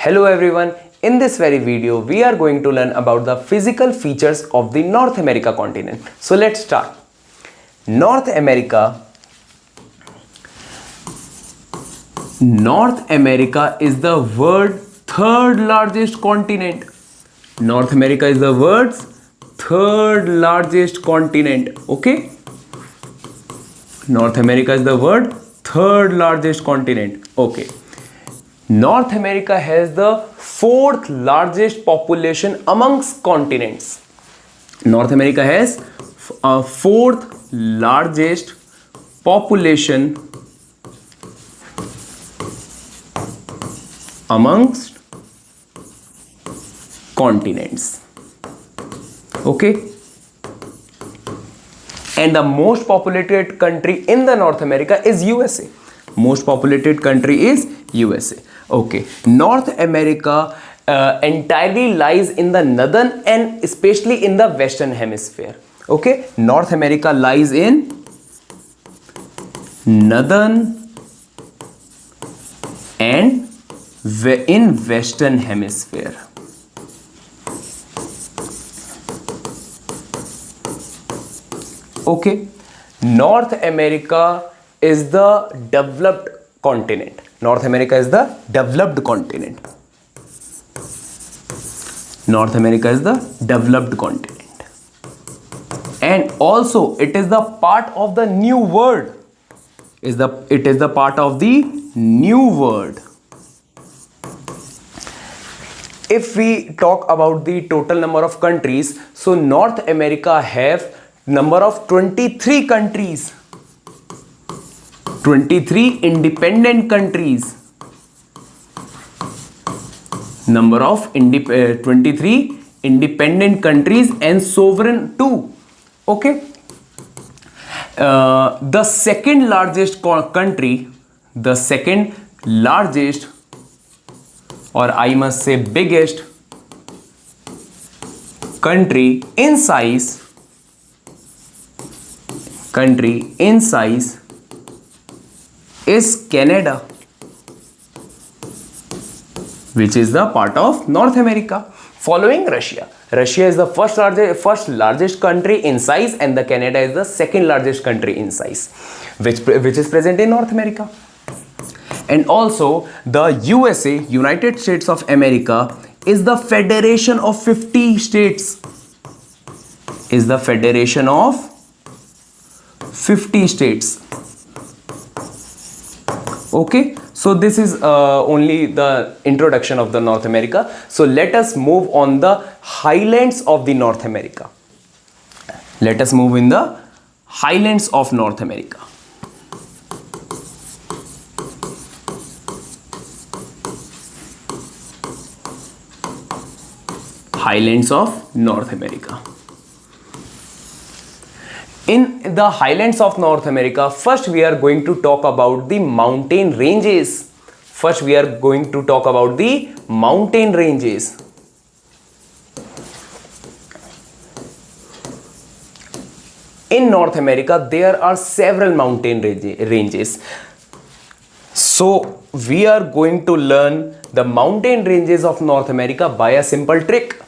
Hello everyone, in this very video we are going to learn about the physical features of the North America continent. So let's start. North America is the world's third largest continent. North America is the world's third largest continent. Okay? North America is the world's third largest continent. Okay. North America has the fourth largest population amongst continents. North America has a fourth largest population amongst continents. Okay. And the most populated country in the North America is USA. Most populated country is USA. Okay. North America entirely lies in the northern and especially in the western hemisphere. Okay. North America lies in northern and in western hemisphere. Okay. North America is the developed continent. North America is the developed continent. North America is the developed continent. And also it is the part of the new world. It is the part of the new world. If we talk about the total number of countries, so North America have number of 23 countries. 23 independent countries. Number of 23 independent countries and sovereign too. Okay. The second largest country, the second largest, or I must say biggest country in size, is Canada, which is the part of North America, following Russia. Russia is the first largest country in size, and the Canada is the second largest country in size, which is present in North America. And also the USA, United States of America, is the federation of 50 states. Is the federation of 50 states. Okay, so this is only the introduction of the North America. So let us move on the highlands of the North America. Let us move in the highlands of North America. Highlands of North America. In the highlands of North America, first we are going to talk about the mountain ranges. In North America, there are several mountain ranges. So we are going to learn the mountain ranges of North America by a simple trick.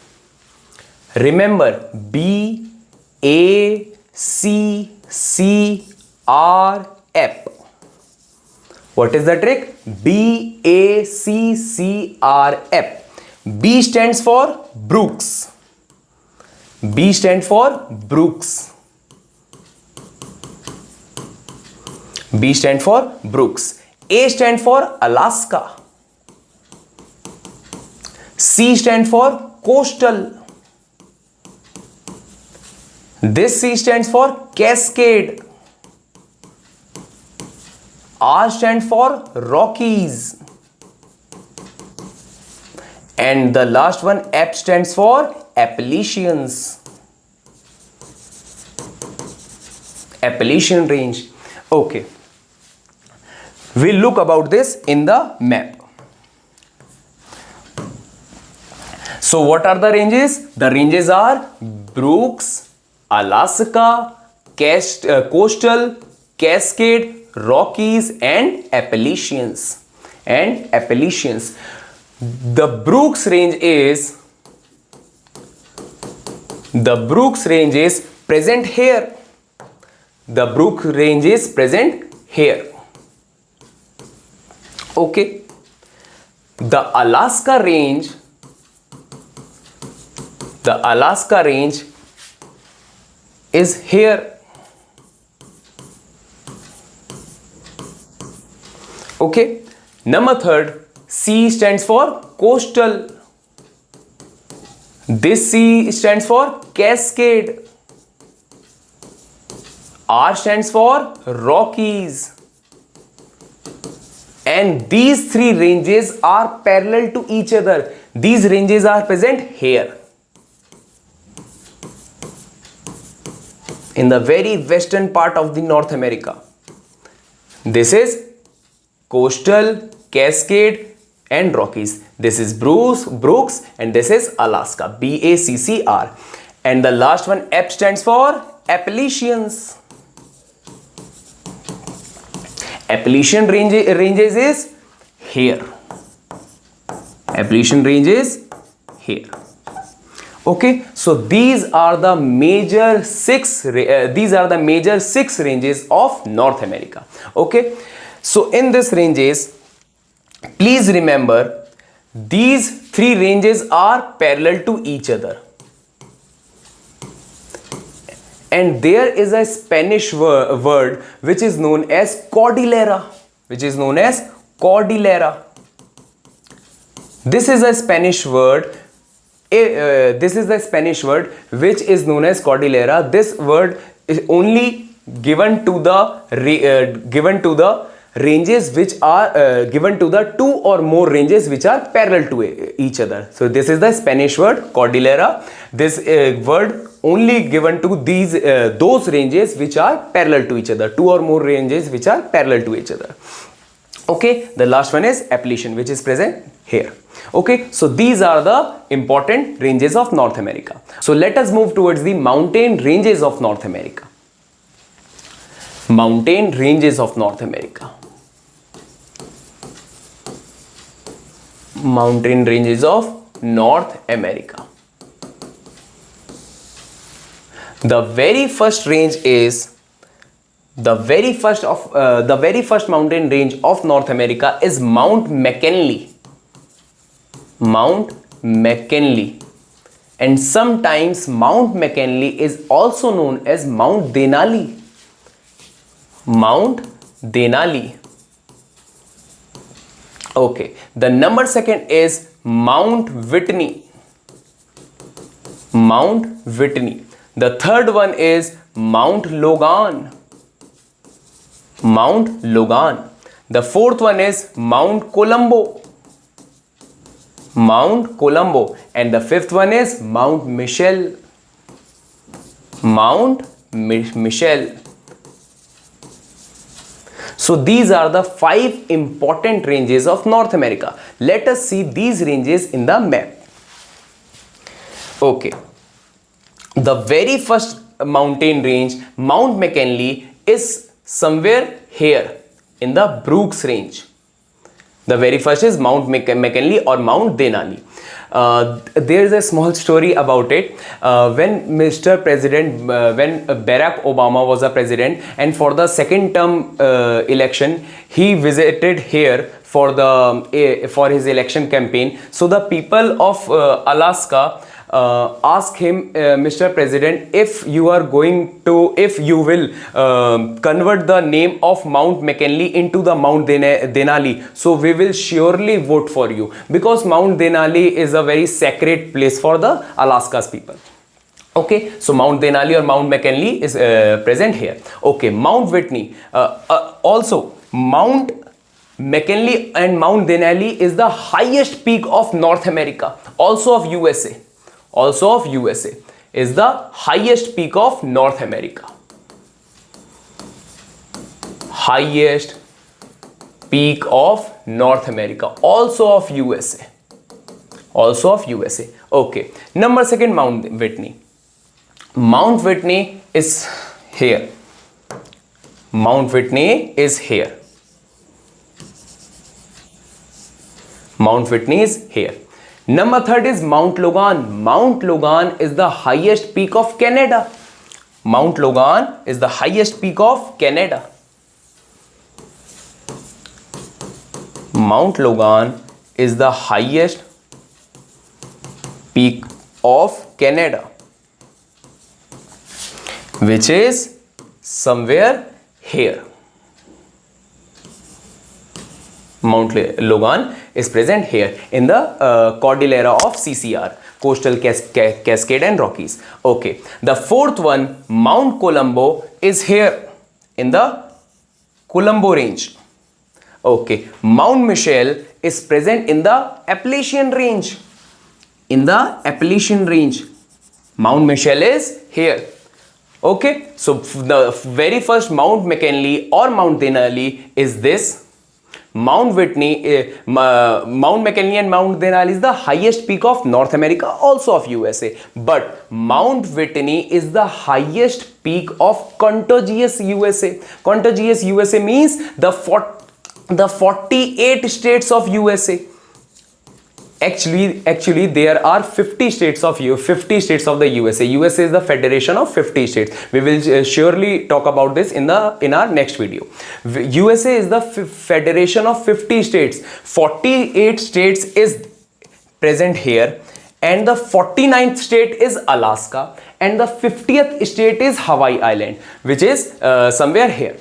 Remember, B, A, C, C, R, F. What is the trick? B, A, C, C, R, F. B stands for Brooks. B stands for Brooks. B stands for Brooks. A stands for Alaska. C stands for Coastal. This C stands for Cascade. R stands for Rockies. And the last one, F stands for Appalachians. Appalachian range. Okay. We'll look about this in the map. So what are the ranges? The ranges are Brooks, Alaska, Coastal, Cascade, Rockies and Appalachians. The Brooks range is present here. The Brooks range is present here. Okay. The Alaska range is here. Okay. Number third, C stands for coastal. This C stands for Cascade. R stands for Rockies. And these three ranges are parallel to each other. These ranges are present here, in the very western part of the North America. This is coastal, Cascade and Rockies. This is Brooks and this is Alaska, BACCR. And the last one, AP stands for Appalachians. Appalachian ranges is here. Appalachian range is here. Okay, so these are the major six ranges of North America. Okay, so in this ranges, please remember these three ranges are parallel to each other. And there is a Spanish word which is known as Cordillera. This is a Spanish word. This is the Spanish word which is known as Cordillera. This word is only given to the ranges which are given to the two or more ranges which are parallel to each other. So this is the Spanish word Cordillera. This word only given to those ranges which are parallel to each other, two or more ranges which are parallel to each other. Okay, the last one is Appalachian, which is present here. Okay, so these are the important ranges of North America. So let us move towards the mountain ranges of North America. Mountain ranges of North America. Mountain ranges of North America. The very first range is the very first mountain range of North America is Mount McKinley. Mount McKinley, and sometimes Mount McKinley is also known as Mount Denali. Mount Denali. Okay, the number second is Mount Whitney. Mount Whitney. The third one is Mount Logan. Mount Logan. The fourth one is Mount Colombo. Mount Colombo. And the fifth one is Mount Michel. Mount Michel. So these are the 5 important ranges of North America. Let us see these ranges in the map. Okay. The very first mountain range, Mount McKinley, is somewhere here in the Brooks range. The very first is Mount McKinley or Mount Denali. There is a small story about it. When Barack Obama was a president, and for the second term election, he visited here for his election campaign. So the people of Alaska ask him, Mr. President, if you will convert the name of Mount McKinley into the Mount Denali, so we will surely vote for you, because Mount Denali is a very sacred place for the Alaska's people. Okay, so Mount Denali or Mount McKinley is present here. Okay, Mount Whitney. Also, Mount McKinley and Mount Denali is the highest peak of North America, also of USA. Also of USA is the highest peak of North America. Highest peak of North America, also of USA. Also of USA. Okay. Number second, Mount Whitney. Mount Whitney is here. Mount Whitney is here. Mount Whitney is here. Number third is Mount Logan. Mount Logan is the highest peak of Canada. Mount Logan is the highest peak of Canada. Mount Logan is the highest peak of Canada, which is somewhere here. Mount Logan is present here in the Cordillera of CCR, Coastal Cascade and Rockies. Okay, the fourth one, Mount Colombo, is here in the Colombo range. Okay, Mount Michel is present in the Appalachian range. In the Appalachian range, Mount Michel is here. Okay, so the very first Mount McKinley or Mount Denali is this. Mount Whitney, Mount McKinley and Mount Denali is the highest peak of North America, also of USA. But Mount Whitney is the highest peak of contiguous USA. Contiguous USA means the 48 states of USA. Actually there are 50 states of the USA. USA is the federation of 50 states. We will surely talk about this in our next video. USA is the federation of 50 states. 48 states is present here, and the 49th state is Alaska, and the 50th state is Hawaii Island, which is somewhere here.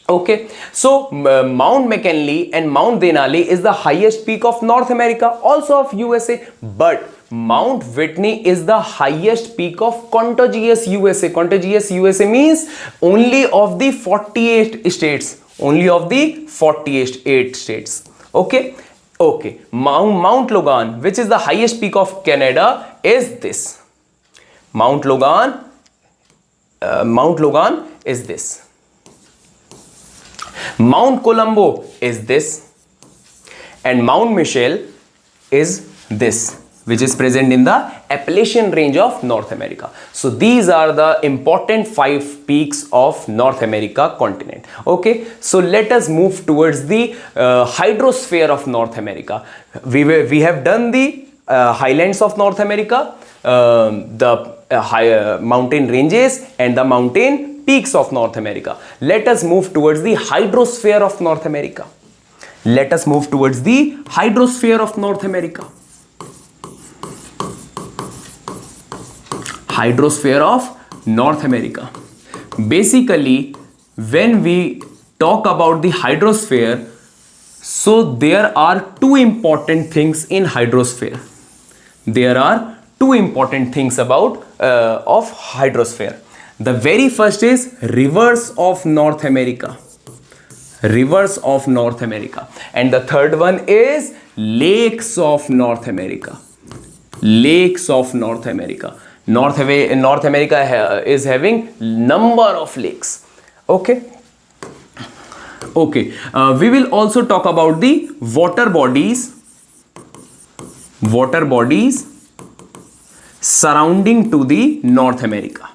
Okay, so Mount McKinley and Mount Denali is the highest peak of North America, also of USA, but Mount Whitney is the highest peak of contiguous USA. Contiguous USA means only of the 48 states. Only of the 48 states. Okay. Okay. Mount Logan, which is the highest peak of Canada, is this. Mount Logan is this. Mount Colombo is this, and Mount Michel is this, which is present in the Appalachian range of North America. So these are the important 5 peaks of North America continent. Okay, so let us move towards the hydrosphere of North America. We have done the highlands of North America, the mountain ranges and the mountain peaks of North America. Let us move towards the hydrosphere of North America. Let us move towards the hydrosphere of North America. Hydrosphere of North America. Basically, when we talk about the hydrosphere, so there are 2 important things in hydrosphere. There are 2 important things about of hydrosphere. The very first is rivers of North America. Rivers of North America. And the third one is lakes of North America. Lakes of North America. North America is having number of lakes. Okay. Okay. We will also talk about the water bodies surrounding to the North America.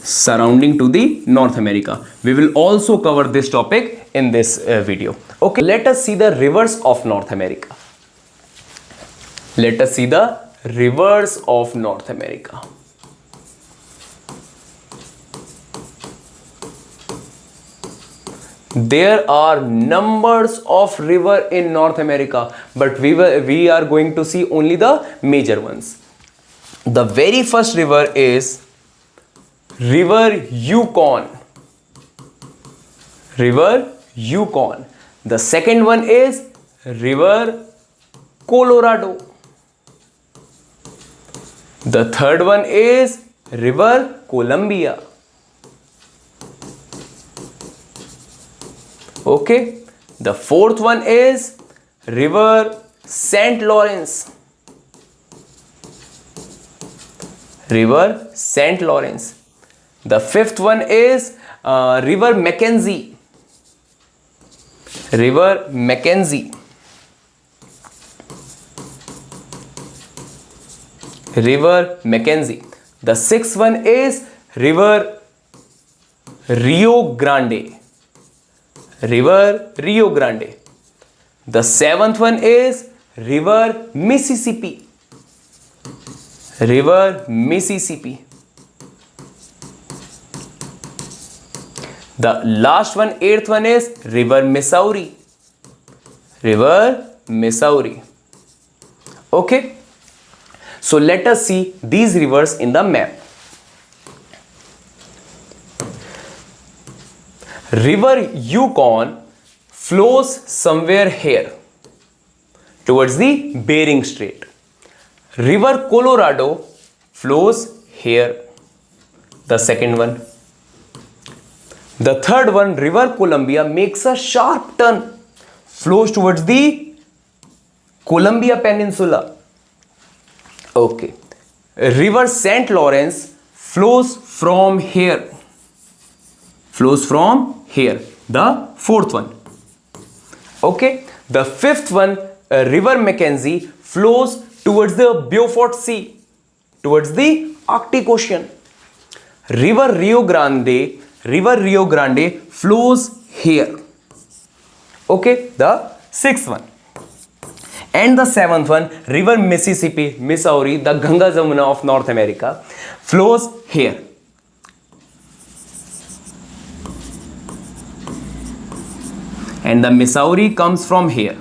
Surrounding to the North America. We will also cover this topic in this video. Okay, let us see the rivers of North America. Let us see the rivers of North America. There are numbers of rivers in North America, but we are going to see only the major ones. The very first river is River Yukon. River Yukon. The second one is River Colorado. The third one is River Columbia. Okay. The fourth one is River St. Lawrence. River St. Lawrence. The fifth one is River Mackenzie. River Mackenzie. River Mackenzie. The sixth one is River Rio Grande. River Rio Grande. The seventh one is River Mississippi. River Mississippi. The last one, eighth one is River Missouri. River Missouri. Okay. So let us see these rivers in the map. River Yukon flows somewhere here towards the Bering Strait. River Colorado flows here. The second one. The third one, River Columbia, makes a sharp turn, flows towards the Columbia Peninsula. Okay. River St. Lawrence flows from here. Flows from here. The fourth one. Okay. The fifth one, River Mackenzie, flows towards the Beaufort Sea, towards the Arctic Ocean. River Rio Grande flows here. Okay. The sixth one. And the seventh one, River Mississippi, Missouri, the Ganga Jamuna of North America, flows here. And the Missouri comes from here.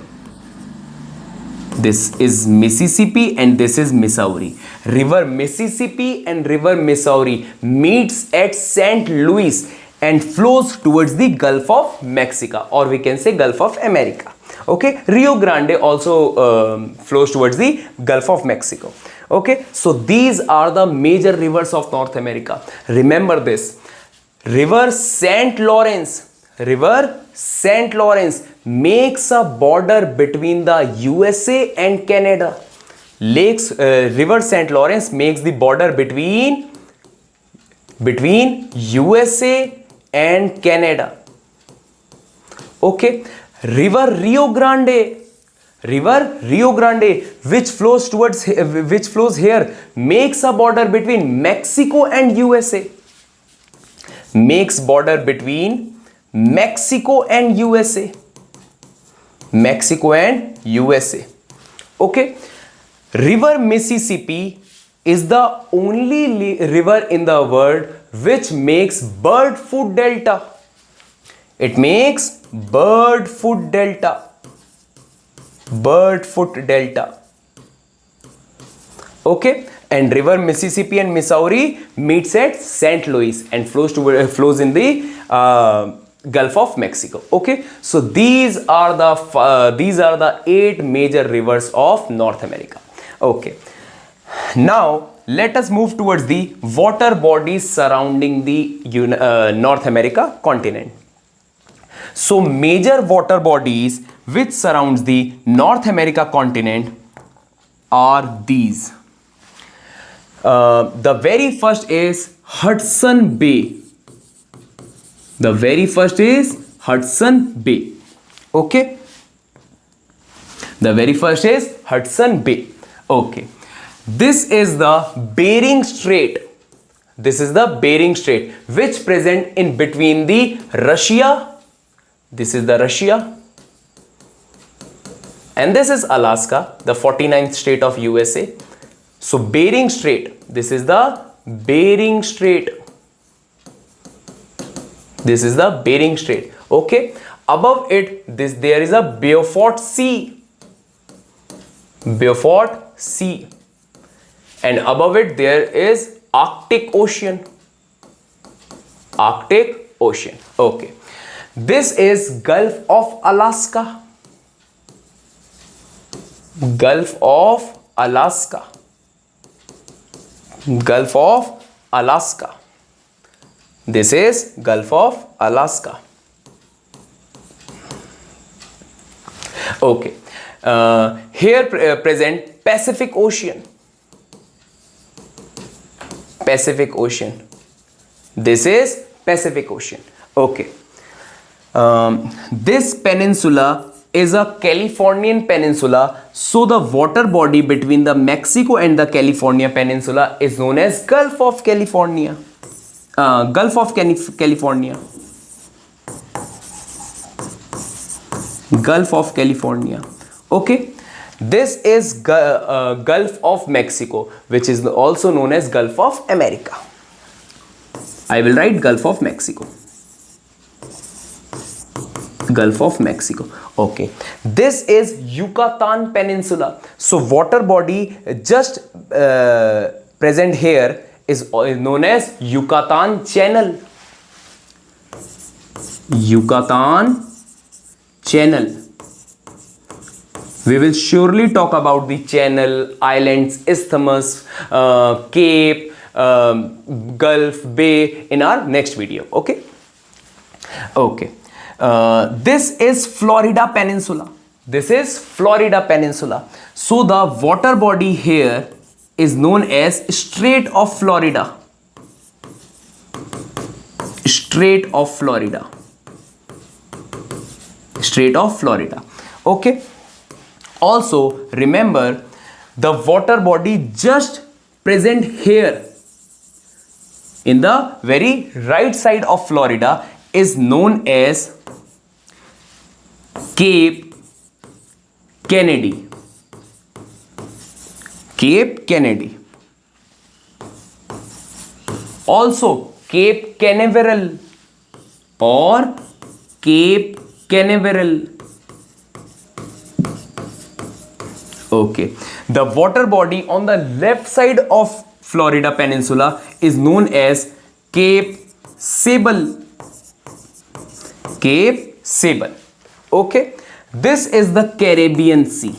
This is Mississippi and this is Missouri. River Mississippi and River Missouri meets at St. Louis and flows towards the Gulf of Mexico, or we can say Gulf of America. Okay. Rio Grande also flows towards the Gulf of Mexico. Okay. So these are the major rivers of North America. Remember this. River St. Lawrence makes a border between the USA and Canada. River St. Lawrence makes the border between USA and Canada. Okay. River Rio Grande, which flows here, makes a border between Mexico and USA. Makes border between Mexico and USA. Okay. River Mississippi is the only river in the world which makes bird food delta. It makes bird food delta. Okay. And River Mississippi and Missouri meets at St. Louis and flows in the Gulf of Mexico. Okay. So these are the 8 major rivers of North America. Okay. Now let us move towards the water bodies surrounding the North America continent. So major water bodies which surrounds the North America continent are these. The very first is Hudson Bay. Okay. The very first is Hudson Bay. Okay. This is the Bering Strait. Which present in between the Russia. This is the Russia. And this is Alaska, the 49th state of USA. So Bering Strait. This is the Bering Strait. Okay. Above it, there is a Beaufort Sea. And above it there is Arctic Ocean. Okay. This is Gulf of Alaska. This is Gulf of Alaska. Okay. Here present Pacific Ocean. This is Pacific Ocean. Okay. This peninsula is a Californian peninsula. So the water body between the Mexico and the California peninsula is known as Gulf of California. Gulf of California. Okay, this is Gulf of Mexico, which is also known as Gulf of America. I will write Gulf of Mexico. Gulf of Mexico. Okay, this is Yucatan Peninsula. So water body just present here is known as Yucatan Channel. Yucatan Channel. We will surely talk about the channel, islands, isthmus, cape, Gulf, bay in our next video. Okay. Okay. This is Florida Peninsula. This is Florida Peninsula. So the water body here is known as Strait of Florida. Strait of Florida. Strait of Florida. Okay. Also remember the water body just present here in the very right side of Florida is known as Cape Kennedy. Cape Kennedy. Also Cape Canaveral or Cape Canaveral. Okay, the water body on the left side of Florida Peninsula is known as Cape Sable. Cape Sable. Okay, this is the Caribbean Sea.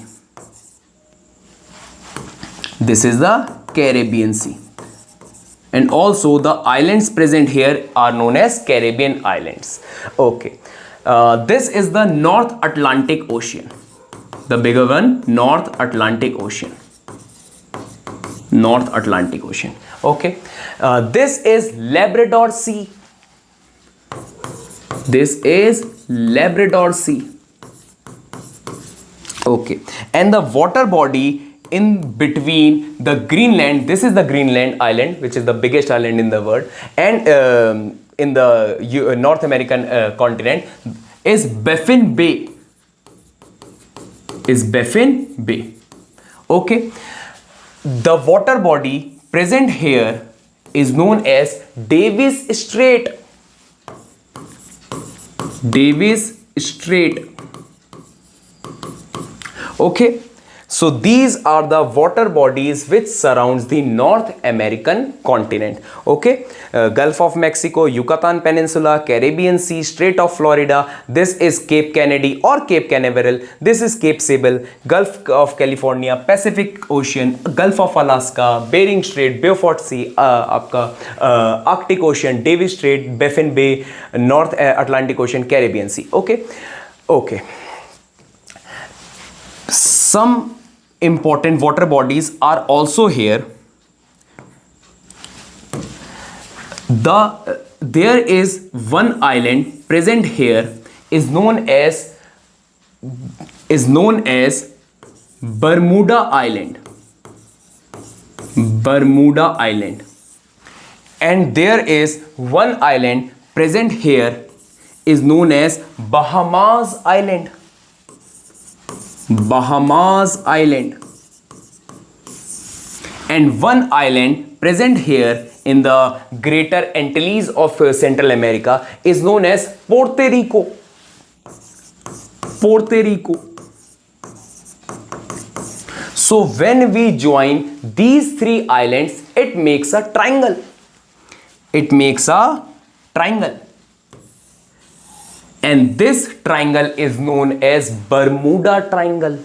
This is the Caribbean Sea. And also the islands present here are known as Caribbean Islands. Okay, this is the North Atlantic Ocean. The bigger one, North Atlantic Ocean. North Atlantic Ocean. Okay, this is Labrador Sea. This is Labrador Sea. Okay, and the water body in between the Greenland, this is the Greenland island, which is the biggest island in the world, and in the North American continent is Baffin Bay. Is Baffin Bay. Okay, the water body present here is known as Davis Strait. Davis Strait. Okay, so these are the water bodies which surrounds the North American continent. Okay, Gulf of Mexico, Yucatan Peninsula, Caribbean Sea, Strait of Florida. This is Cape Kennedy or Cape Canaveral. This is Cape Sable, Gulf of California, Pacific Ocean, Gulf of Alaska, Bering Strait, Beaufort Sea, Arctic Ocean, Davis Strait, Baffin Bay, North Atlantic Ocean, Caribbean Sea. Okay, okay. Some important water bodies are also here. There is one island present here is known as Bermuda Island. Bermuda Island. And there is one island present here is known as Bahamas Island. Bahamas Island. And one island present here in the Greater Antilles of Central America is known as Puerto Rico. Puerto Rico. So when we join these three islands, it makes a triangle. It makes a triangle. And this triangle is known as Bermuda Triangle.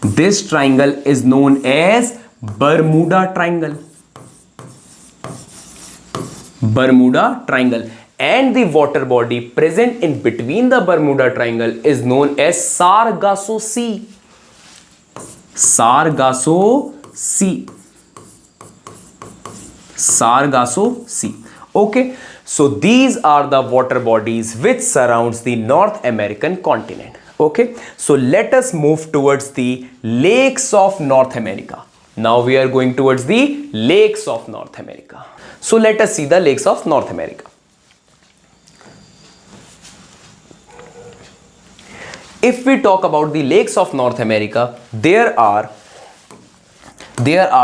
This triangle is known as Bermuda Triangle. Bermuda Triangle. And the water body present in between the Bermuda Triangle is known as Sargasso Sea. Sargasso Sea. Sargasso Sea. Okay. So these are the water bodies which surrounds the North American continent. Okay. So let us move towards the lakes of North America. Now we are going towards the lakes of North America. So let us see the lakes of North America. If we talk about the lakes of North America, there are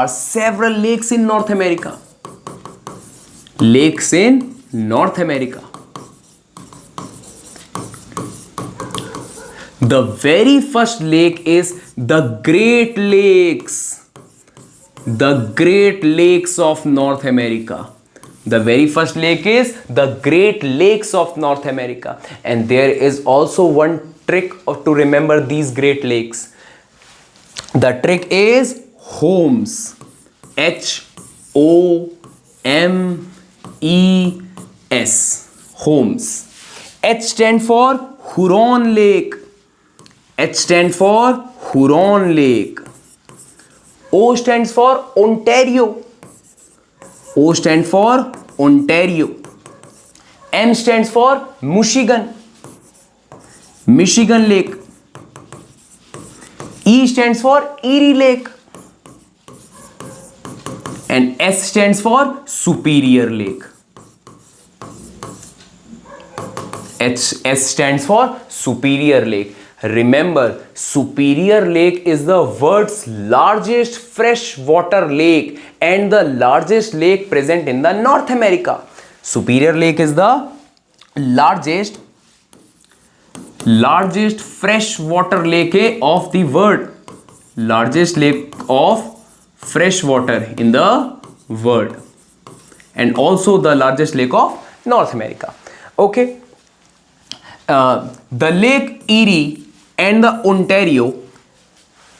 several lakes in North America. Lakes in North America. The very first lake is the Great Lakes. The Great Lakes of North America. The very first lake is the Great Lakes of North America. And there is also one trick to remember these Great Lakes. The trick is Holmes. H-O-M-E-S. Holmes. H stands for Huron Lake. H stands for Huron Lake. O stands for Ontario. O stands for Ontario. M stands for Michigan. Michigan Lake. E stands for Erie Lake. And S stands for Superior Lake. S stands for Superior Lake. Remember, Superior Lake is the world's largest freshwater lake and the largest lake present in the North America. Superior Lake is the largest freshwater lake of the world. Largest lake of freshwater in the world. And also the largest lake of North America. Okay. The Lake Erie and the Ontario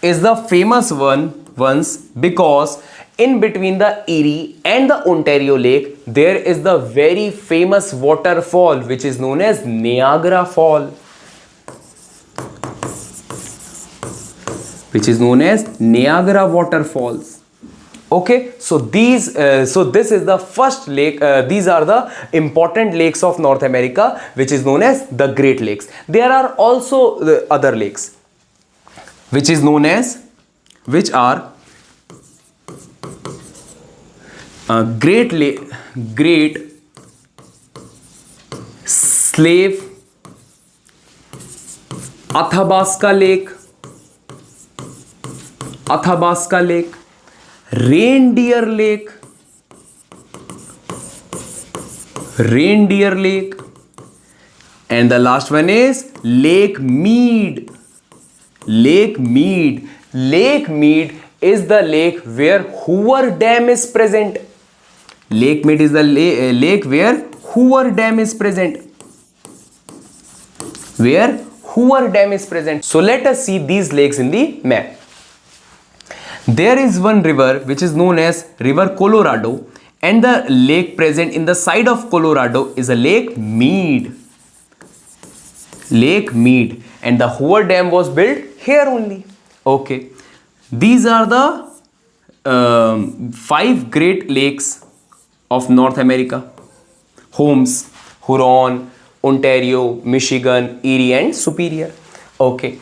is the famous ones because in between the Erie and the Ontario Lake there is the very famous waterfall which is known as Niagara Fall. Which is known as Niagara Waterfalls. Okay, so this is the first lake. These are the important lakes of North America, which is known as the Great Lakes. There are also the other lakes, which are Great Slave, Athabasca Lake, Reindeer Lake, and the last one is Lake Mead. Lake Mead is the lake where Hoover Dam is present. Lake Mead is the lake where Hoover Dam is present. So let us see these lakes in the map. There is one river which is known as River Colorado, and the lake present in the side of Colorado is a Lake Mead. And the Hoover Dam was built here only. Okay. These are the 5 Great Lakes of North America. Holmes, Huron, Ontario, Michigan, Erie and Superior. Okay.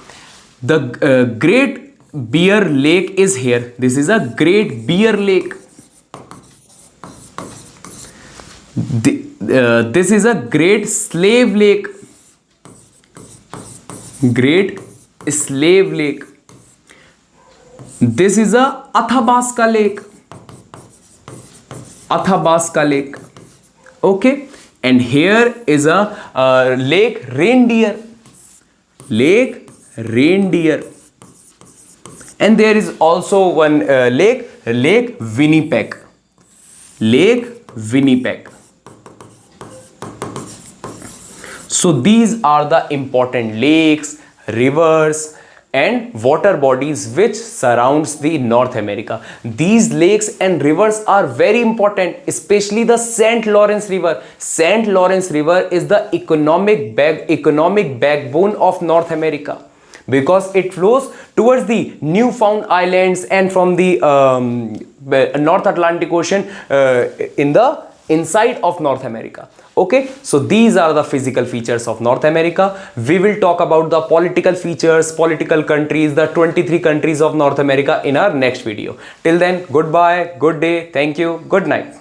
The Great Bear Lake is here. This is a Great Bear Lake. This is a Great Slave Lake. This is a Athabasca Lake. Okay. And here is a Lake Reindeer. And there is also one Lake Winnipeg. So these are the important lakes, rivers and water bodies which surrounds the North America. These lakes and rivers are very important, especially the St. Lawrence River. St. Lawrence River is the economic backbone of North America, because it flows towards the Newfound Islands and from the North Atlantic Ocean in the inside of North America. Okay, so these are the physical features of North America. We will talk about the political features, political countries, the 23 countries of North America in our next video. Till then, goodbye, good day, thank you, good night.